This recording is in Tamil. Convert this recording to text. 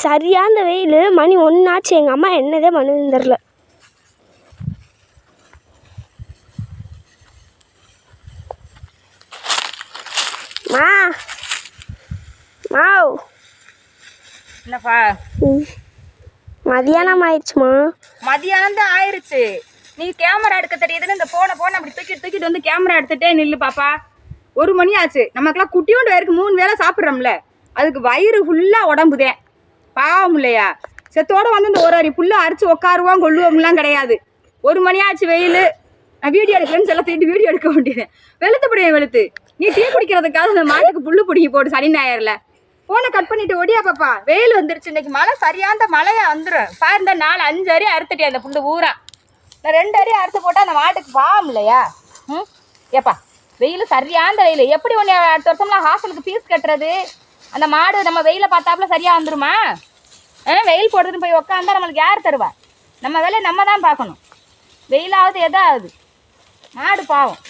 சரியான வெயில். மணி 1 ஆச்சு. எங்கள் அம்மா என்னதே பண்ணுதுன்னு தெரில. மா மாவ் என்னப்பா? மதியானம் ஆயிடுச்சுமா. மதியானம் தான் ஆயிடுச்சு. நீ கேமரா எடுக்க தெரியுதுன்னு இந்த போனை அப்படி தூக்கிட்டு வந்து கேமரா எடுத்துட்டே நில்லு பாப்பா. 1 மணி ஆச்சு. நமக்கெல்லாம் குட்டியோண்டு வயிறுக்கு 3 வேளை சாப்பிட்றோம்ல, அதுக்கு வயிறு ஃபுல்லாக உடம்புதேன். பாவம் இல்லையா? செத்தோட வந்து இந்த ஒரு அரி புல்லை அரிச்சு உட்காருவோம் கொள்ளுவோம்லாம் கிடையாது. 1 மணி ஆச்சு. வெயில். நான் வீடியோ எடுக்கிறேன்னு சொல்ல தூக்கிட்டு வீடியோ எடுக்க வேண்டியது. வெளுத்து பிடிக்கும் வெளுத்து. நீ டீ குடிக்கிறதுக்காக அந்த மாட்டுக்கு புல்லு பிடிக்கி போட்டு சனி ஞாயிறுல போனை கட் பண்ணிட்டு ஒடியா பாப்பா. வெயில் வந்துருச்சு. இன்னைக்கு மழை சரியான மழையா வந்துடும். பாரு இந்த 4-5 அரி அறுத்துட்டேன் அந்த புல்லு ஊரா. நான் 2 அரி அறுத்து போட்டால் அந்த மாட்டுக்கு பாவம் இல்லையா? ஏப்பா வெயில் சரியான வெயில். எப்படி ஒன்று அடுத்த வருஷம்லாம் ஹாஸ்டலுக்கு ஃபீஸ் கட்டுறது? அந்த மாடு நம்ம வெயிலை பார்த்தாப்புல சரியாக வந்துருமா? வெயில் போடுறதுன்னு போய் உட்காந்தா நம்மளுக்கு யார் தருவா? நம்ம வேலையை நம்ம தான் பார்க்கணும். வெயிலாவது எதாவது மாடு பாவம்.